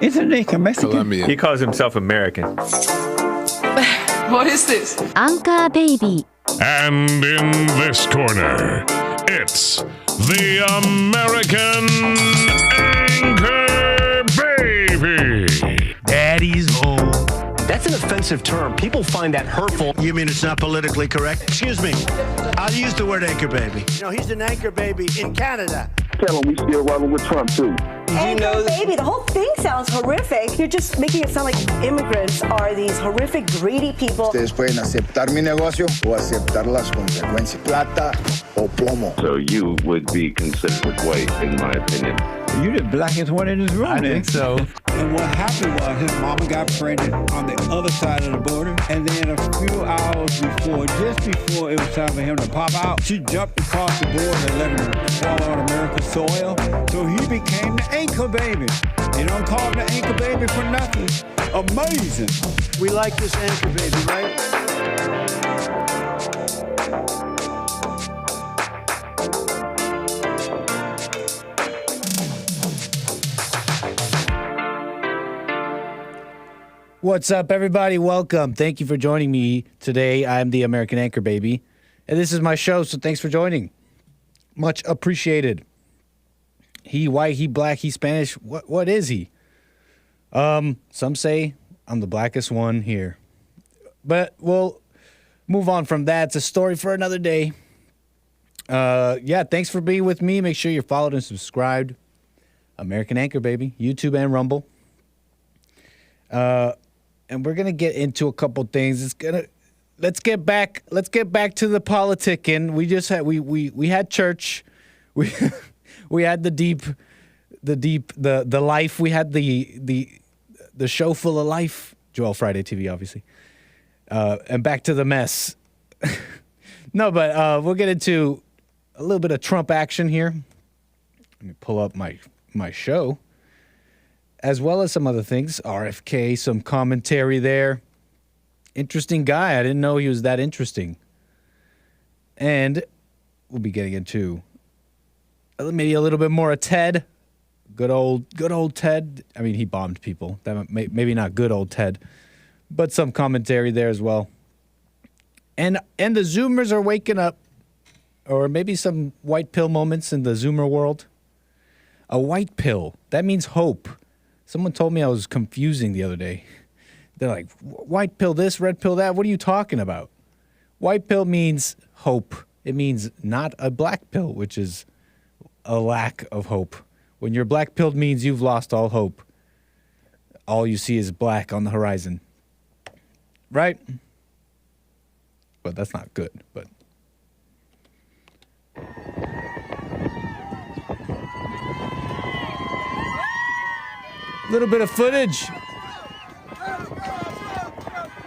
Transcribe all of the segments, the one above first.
Isn't he Mexican? Colombian. He calls himself American. What is this? Anchor Baby. And in this corner, it's the American Anchor Baby. Daddy's home. That's an offensive term. People find that hurtful. You mean it's not politically correct? Excuse me. I'll use the word anchor baby. You know, he's an anchor baby in Canada. Tell him we still rolling with Trump, too. Anchor baby, the whole thing sounds horrific. You're just making it sound like immigrants are these horrific, greedy people. Ustedes pueden aceptar mi negocio o aceptar las consecuencias. Plata o plomo. So you would be considered white, in my opinion. You're the blackest one in this room. I think so. And what happened was his mama got pregnant on the other side of the border. And then a few hours before, just before it was time for him to pop out, she jumped across the border and let him fall on America's soil. So he became the anchor baby. They don't call him the anchor baby for nothing. Amazing. We like this anchor baby, right? What's up, everybody? Welcome. Thank you for joining me today. I'm the American Anchor Baby, and this is my show, so thanks for joining. Much appreciated. He white, he black, he Spanish. What is he? Some say I'm the blackest one here. But we'll move on from that. It's a story for another day. Yeah, thanks for being with me. Make sure you're followed and subscribed. American Anchor Baby, YouTube and Rumble. And we're gonna get into a couple things. Let's get back to the politicking. We just had we had church. We had the life. We had the show full of life. Joel Friday TV, obviously. And back to the mess. No, but we'll get into a little bit of Trump action here. Let me pull up my show. As well as some other things. RFK, some commentary there. Interesting guy. I didn't know he was that interesting. And we'll be getting into maybe a little bit more of Ted. Good old Ted. I mean, he bombed people. Maybe not good old Ted. But some commentary there as well. And the Zoomers are waking up. Or maybe some white pill moments in the Zoomer world. A white pill. That means hope. Someone told me I was confusing the other day. They're like, white pill this, red pill that. What are you talking about? White pill means hope. It means not a black pill, which is a lack of hope. When you're black pilled means you've lost all hope. All you see is black on the horizon. Right? But that's not good, but... Little bit of footage.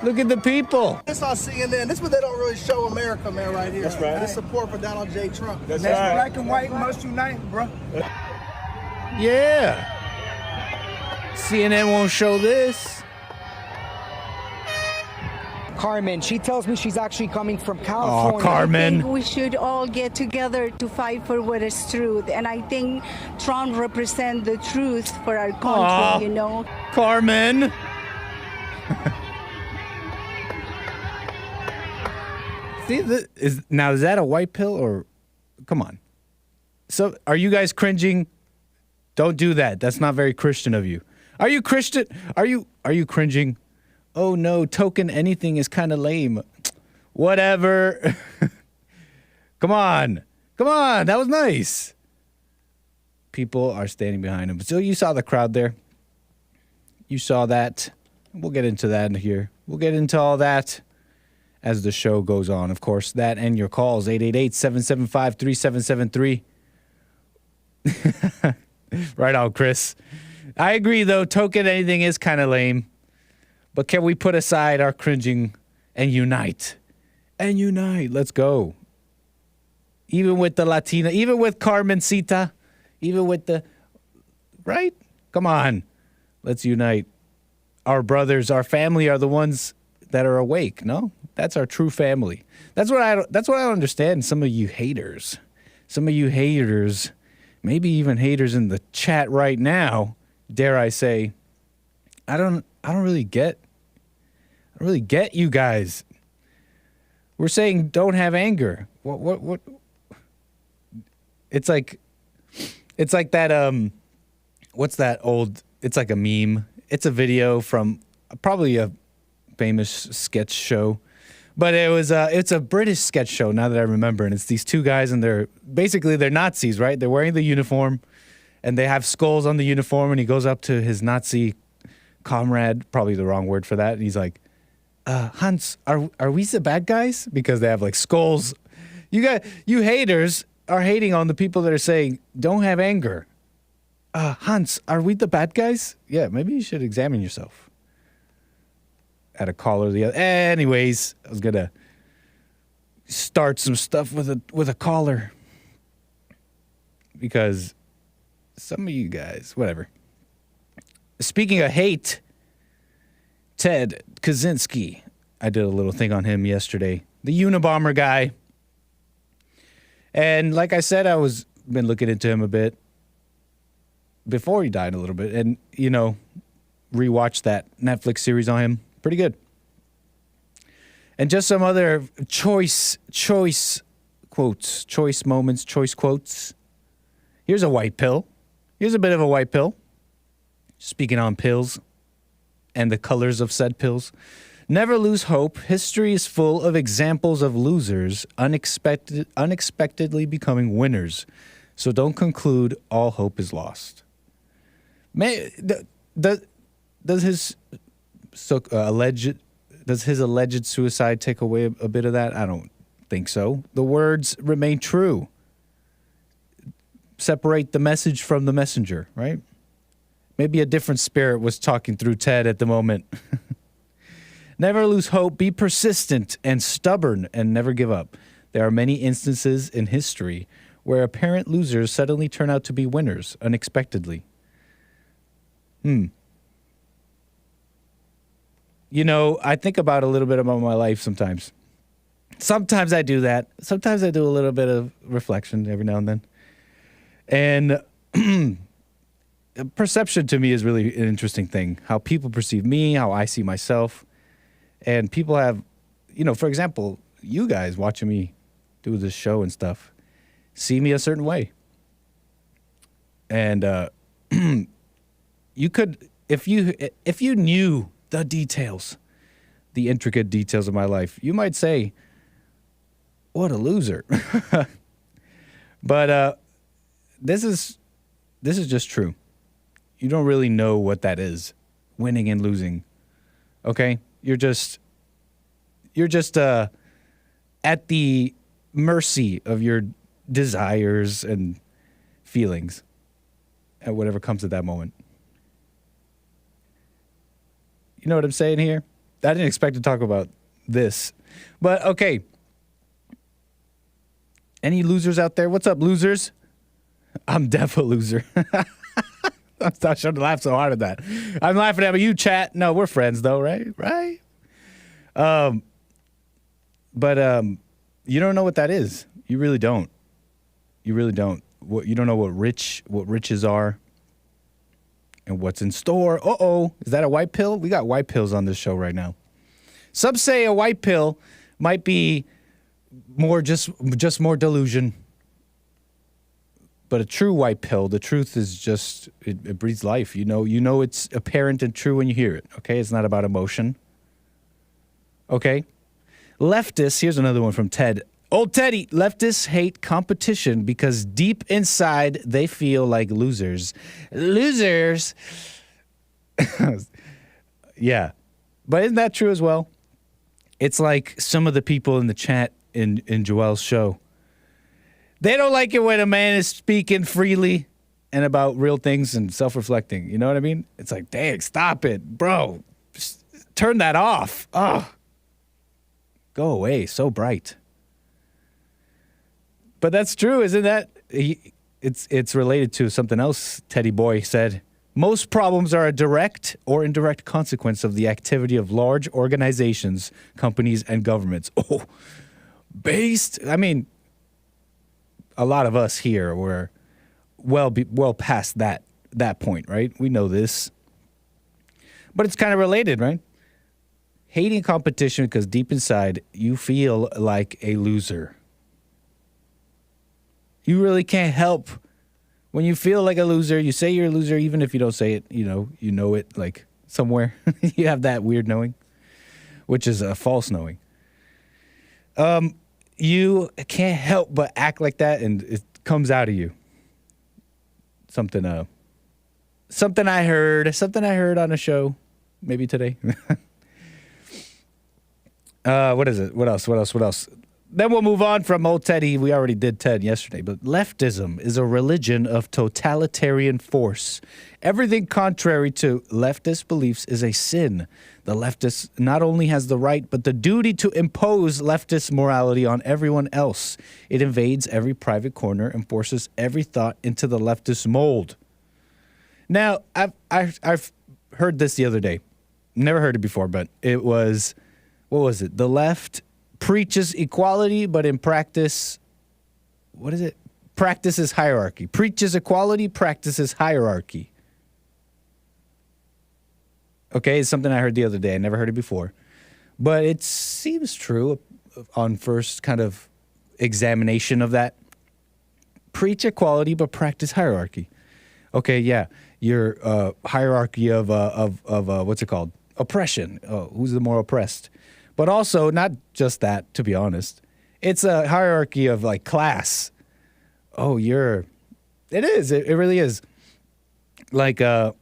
Look at the people. This on CNN. This is what they don't really show America, man, right here. That's right. This support for Donald J. Trump. That's right. Black and white must unite, bro. Yeah. CNN won't show this. Carmen, she tells me she's actually coming from California. Oh, Carmen. I think we should all get together to fight for what is truth. And I think Trump represents the truth for our country, you know. Carmen. See, is that a white pill or... Come on. So, are you guys cringing? Don't do that. That's not very Christian of you. Are you Christian? Are you cringing? Oh no, token anything is kind of lame. Whatever. Come on. That was nice. People are standing behind him. So you saw the crowd there. You saw that. We'll get into that in here. We'll get into all that as the show goes on. Of course, that and your calls, 888-775-3773. Right on, Chris. I agree, though. Token anything is kind of lame. But can we put aside our cringing and unite? And unite. Let's go. Even with the Latina, even with Carmencita, even with the... Right? Come on. Let's unite. Our brothers, our family are the ones that are awake, no? That's our true family. That's what I don't understand. Some of you haters, maybe even haters in the chat right now, dare I say, I don't really get you guys. We're saying don't have anger. What? It's like that, what's that old, it's like a meme. It's a video from probably a famous sketch show. But it's a British sketch show now that I remember. And it's these two guys and they're Nazis, right? They're wearing the uniform and they have skulls on the uniform and he goes up to his Nazi comrade, probably the wrong word for that. And he's like, Hans, are we the bad guys? Because they have like skulls. You haters are hating on the people that are saying, don't have anger. Hans, are we the bad guys? Yeah, maybe you should examine yourself. Had a caller the other. Anyways, I was gonna start some stuff with a caller because some of you guys, whatever. Speaking of hate, Ted Kaczynski. I did a little thing on him yesterday. The Unabomber guy. And like I said, been looking into him a bit before he died a little bit, and rewatched that Netflix series on him. Pretty good. And just some other choice quotes, choice moments, choice quotes. Here's a white pill. Here's a bit of a white pill. Speaking on pills and the colors of said pills. Never lose hope. History is full of examples of losers unexpectedly becoming winners. So don't conclude all hope is lost. Does his alleged suicide take away a bit of that? I don't think so. The words remain true. Separate the message from the messenger, right? Maybe a different spirit was talking through Ted at the moment. Never lose hope. Be persistent and stubborn and never give up. There are many instances in history where apparent losers suddenly turn out to be winners unexpectedly. I think about a little bit about my life sometimes. Sometimes I do that. Sometimes I do a little bit of reflection every now and then. And perception to me is really an interesting thing. How people perceive me, how I see myself. And people have, for example, you guys watching me do this show and stuff, see me a certain way. And you could, if you knew the details, the intricate details of my life, you might say, what a loser. But this is just true. You don't really know what that is, winning and losing. Okay? You're just at the mercy of your desires and feelings at whatever comes at that moment. You know what I'm saying here? I didn't expect to talk about this. But, okay. Any losers out there? What's up, losers? I'm def a loser. I shouldn't laugh so hard at that. I'm laughing at you, chat. No, we're friends, though, right? Right? But you don't know what that is. You really don't. You really don't. You don't know what riches are and what's in store. Uh-oh. Is that a white pill? We got white pills on this show right now. Some say a white pill might be more just more delusion. But a true white pill, the truth is just, it breathes life. You know it's apparent and true when you hear it, okay? It's not about emotion. Okay? Leftists, here's another one from Ted. Old Teddy, leftists hate competition because deep inside they feel like losers. Losers! Yeah. But isn't that true as well? It's like some of the people in the chat in Joel's show. They don't like it when a man is speaking freely and about real things and self-reflecting. You know what I mean? It's like, dang, stop it, bro. Just turn that off. Oh, go away. So bright. But that's true, isn't that? It's related to something else Teddy Boy said. Most problems are a direct or indirect consequence of the activity of large organizations, companies, and governments. Oh, I mean, a lot of us here were well past that point, right? We know this. But it's kind of related, right? Hating competition because deep inside you feel like a loser. You really can't help when you feel like a loser. You say you're a loser, even if you don't say it. You know it like somewhere. You have that weird knowing, which is a false knowing. You can't help but act like that, and it comes out of you. Something I heard on a show, maybe today. What is it? What else? Then we'll move on from old Teddy. We already did Ted yesterday, but leftism is a religion of totalitarian force. Everything contrary to leftist beliefs is a sin. The leftist not only has the right, but the duty to impose leftist morality on everyone else. It invades every private corner and forces every thought into the leftist mold. Now, I've heard this the other day. Never heard it before, but it was, what was it? The left preaches equality, but in practice, what is it? Practices hierarchy. Preaches equality, practices hierarchy. Okay, it's something I heard the other day. I never heard it before. But it seems true on first kind of examination of that. Preach equality, but practice hierarchy. Okay, yeah, your hierarchy of what's it called? Oppression. Oh, who's the more oppressed? But also, not just that, to be honest. It's a hierarchy of, like, class. Oh, it is. It really is. Like, you're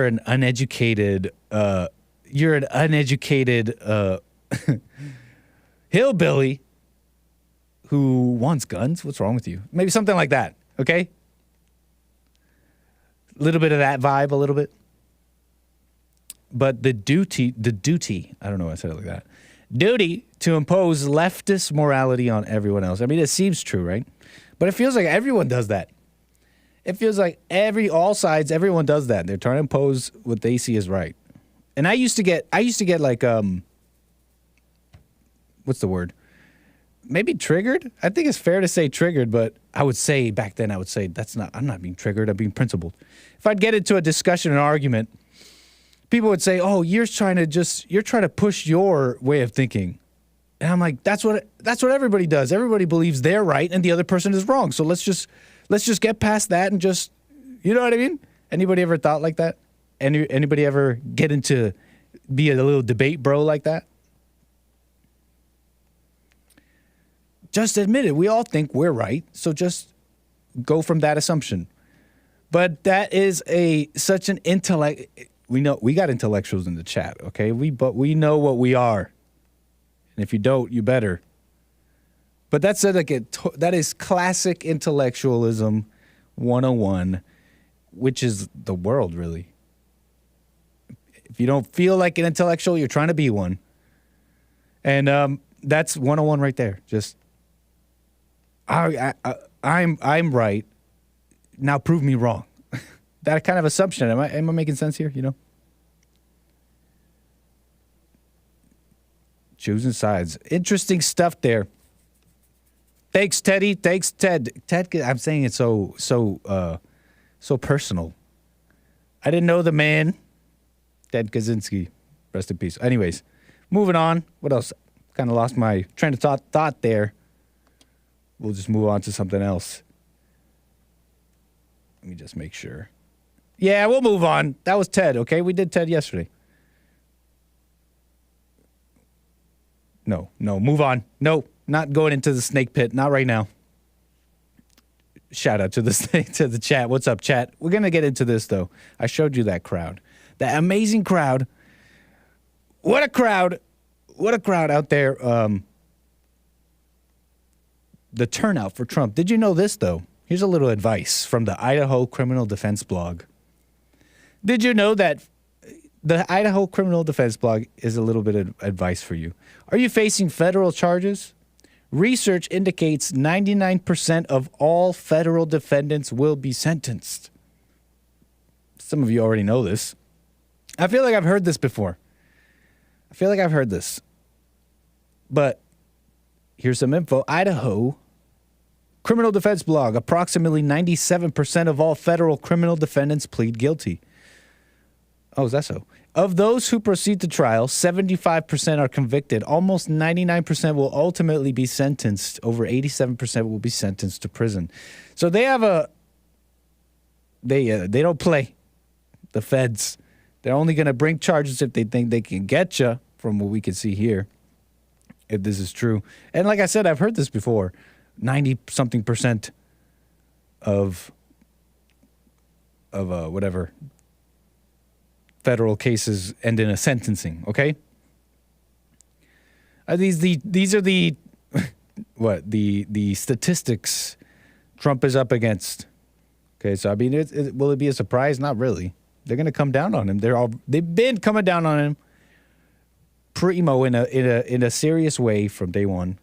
an uneducated hillbilly who wants guns. What's wrong with you? Maybe something like that, okay? A little bit of that vibe, a little bit. But the duty, I don't know why I said it like that. Duty to impose leftist morality on everyone else. I mean, it seems true, right? But it feels like everyone does that. It feels like all sides, everyone does that. They're trying to impose what they see as right. And I used to get like, what's the word? Maybe triggered? I think it's fair to say triggered, but back then I would say I'm not being triggered, I'm being principled. If I'd get into a discussion, an argument, people would say, "Oh, you're trying to push your way of thinking," and I'm like, "That's what everybody does. Everybody believes they're right and the other person is wrong. So let's just get past that and just, you know what I mean?" Anybody ever thought like that? Anybody ever get into be a little debate bro like that? Just admit it. We all think we're right, so just go from that assumption. But that is such an intellect. We know we got intellectuals in the chat, okay? But we know what we are, and if you don't, you better. But that is classic intellectualism 101, which is the world, really. If you don't feel like an intellectual, you're trying to be one, and that's 101 right there. Just I'm right. Now prove me wrong. That kind of assumption. Am I making sense here? You know? Choosing sides. Interesting stuff there. Thanks, Teddy. Thanks, Ted. Ted, I'm saying it so personal. I didn't know the man. Ted Kaczynski. Rest in peace. Anyways, moving on. What else? Kind of lost my train of thought there. We'll just move on to something else. Let me just make sure. Yeah, we'll move on. That was Ted, okay? We did Ted yesterday. No, move on. No, not going into the snake pit. Not right now. Shout out to the chat. What's up, chat? We're going to get into this, though. I showed you that crowd. That amazing crowd. What a crowd. What a crowd out there. The turnout for Trump. Did you know this, though? Here's a little advice from the Idaho Criminal Defense Blog. Did you know that the Idaho Criminal Defense Blog is a little bit of advice for you? Are you facing federal charges? Research indicates 99% of all federal defendants will be sentenced. Some of you already know this. I feel like I've heard this before. But here's some info. Idaho Criminal defense blog. Approximately 97% of all federal criminal defendants plead guilty. Oh, is that so? Of those who proceed to trial, 75% are convicted. Almost 99% will ultimately be sentenced. Over 87% will be sentenced to prison. So they have they don't play. The feds. They're only going to bring charges if they think they can get you, from what we can see here, if this is true. And like I said, I've heard this before. 90-something% of whatever federal cases end in a sentencing, okay? These are the what the statistics Trump is up against. Okay, so I mean, will it be a surprise? Not really. They're going to come down on him. They've been coming down on him primo in a serious way from day one.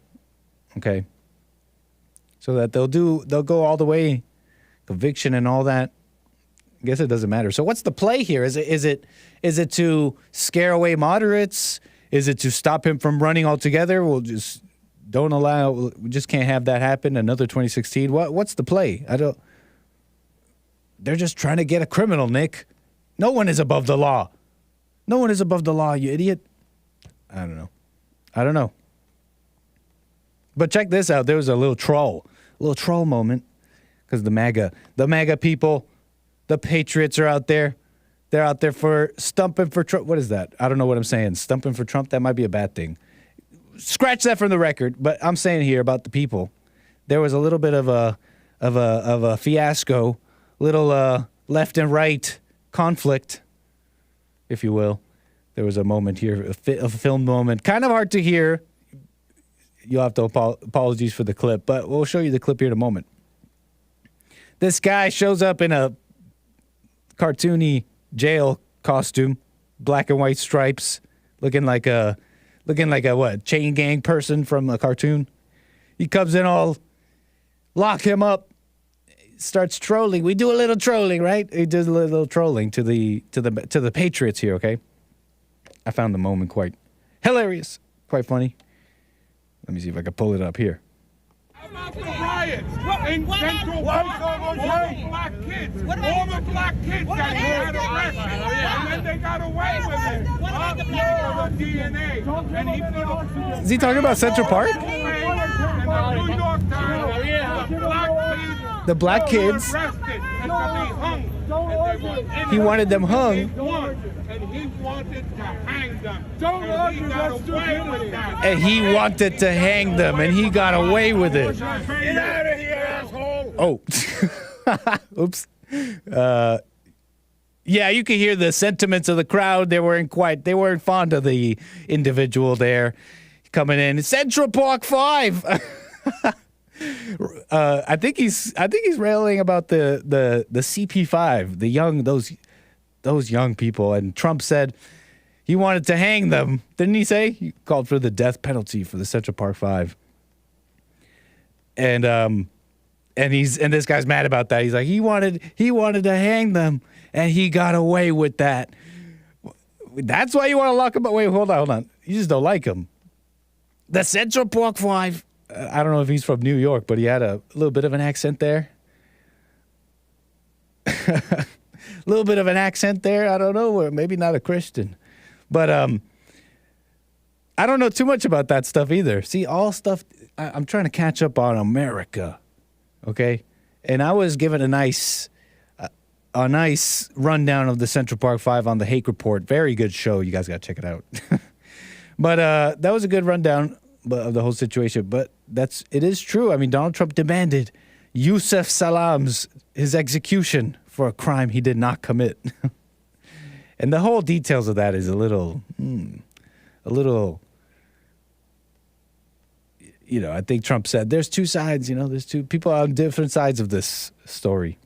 Okay, so that they'll go all the way, conviction and all that. I guess it doesn't matter. So what's the play here? Is it to scare away moderates? Is it to stop him from running altogether? We'll just we just can't have that happen. Another 2016. What's the play? They're just trying to get a criminal, Nick. No one is above the law. No one is above the law, you idiot. I don't know. But check this out. There was a little troll moment, because the MAGA people, the patriots are out there. They're out there for stumping for Trump. What is that? I don't know what I'm saying. Stumping for Trump? That might be a bad thing. Scratch that from the record. But I'm saying here about the people. There was a little bit of a fiasco, little left and right conflict, if you will. There was a moment here, a film moment. Kind of hard to hear. You'll have to apologies for the clip, but we'll show you the clip here in a moment. This guy shows up in a cartoony jail costume, black and white stripes, looking like a what, chain gang person from a cartoon. He comes in all, lock him up, starts trolling. We do a little trolling, right? He does a little trolling to the patriots here, okay? I found the moment quite hilarious, quite funny. Let me see if I can pull it up here. How about the riots in Central Park? Black kids, former black kids got arrested, and then they got away with it. DNA, and he put Is he talking about Central Park? And the New York Times, the black kids. arrested and to be hung. He wanted them hung. And he wanted to hang them. Don't argue, that's stupidity. And he wanted to hang them, and he got away with it. Get out of here, asshole! Oh. Oops. Yeah, you can hear the sentiments of the crowd. They weren't fond of the individual there coming in. Central Park 5. I think he's railing about the CP5, those young people, and Trump said he wanted to hang them. Didn't he say? He called for the death penalty for the Central Park 5. And this guy's mad about that. He's like, he wanted to hang them, and he got away with that. That's why you want to lock him up. Wait, hold on. You just don't like him. The Central Park 5. I don't know if he's from New York, but he had a little bit of an accent there. A little bit of an accent there. I don't know, or maybe not a Christian. But I don't know too much about that stuff either. See, all stuff, I'm trying to catch up on America, okay? And I was given a nice rundown of the Central Park 5 on the Hake Report. Very good show. You guys got to check it out. But that was a good rundown of the whole situation. But it is true. I mean, Donald Trump demanded Yusuf Salam's his execution for a crime he did not commit. And the whole details of that is a little, I think Trump said there's two sides, there's two people on different sides of this story.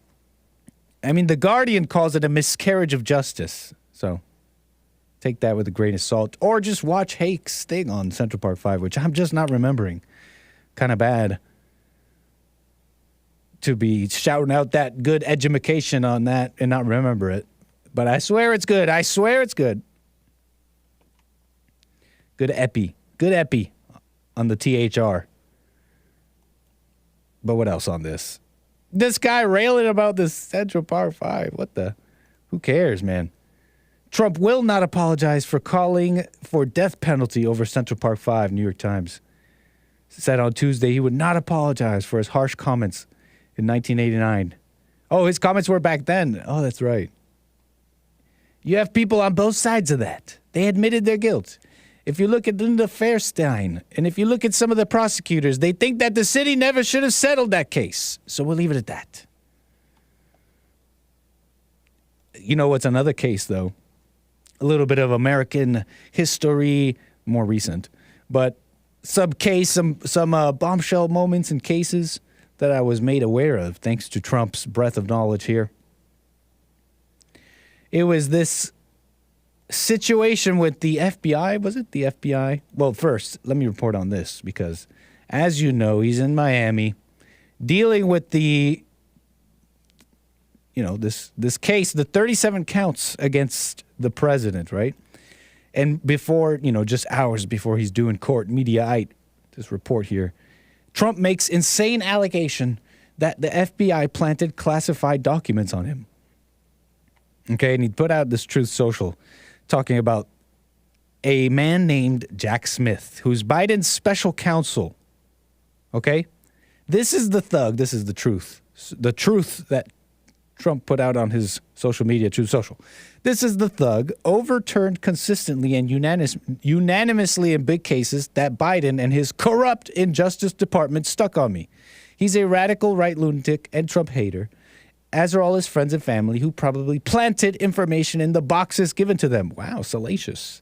I mean, The Guardian calls it a miscarriage of justice. So take that with a grain of salt, or just watch Hake's thing on Central Park 5, which I'm just not remembering. Kind of bad to be shouting out that good education on that and not remember it. But I swear it's good. I swear it's good. Good epi on the THR. But what else on this? This guy railing about this Central Park 5. What the? Who cares, man? Trump will not apologize for calling for death penalty over Central Park 5, New York Times. Said on Tuesday he would not apologize for his harsh comments in 1989. Oh, his comments were back then. Oh, that's right. You have people on both sides of that. They admitted their guilt. If you look at Linda Fairstein, and if you look at some of the prosecutors, they think that the city never should have settled that case. So we'll leave it at that. You know what's another case, though? A little bit of American history, more recent, but some bombshell moments and cases that I was made aware of thanks to Trump's breadth of knowledge here. It was this situation with the FBI. Was it the FBI? Well, first, let me report on this because, as you know, he's in Miami dealing with this case, the 37 counts against the president, right? And before, just hours before he's due in court, Mediaite, this report here, Trump makes insane allegation that the FBI planted classified documents on him. Okay, and he put out this Truth Social talking about a man named Jack Smith, who's Biden's special counsel. Okay? This is the thug. This is the truth. The truth that Trump put out on his social media, Truth Social. This is the thug, overturned consistently and unanimously in big cases that Biden and his corrupt Justice Department stuck on me. He's a radical right lunatic and Trump hater, as are all his friends and family who probably planted information in the boxes given to them. Wow, salacious.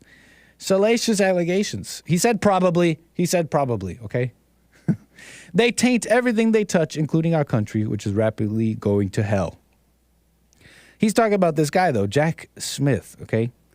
Salacious allegations. He said probably, okay? They taint everything they touch, including our country, which is rapidly going to hell. He's talking about this guy, though, Jack Smith, okay?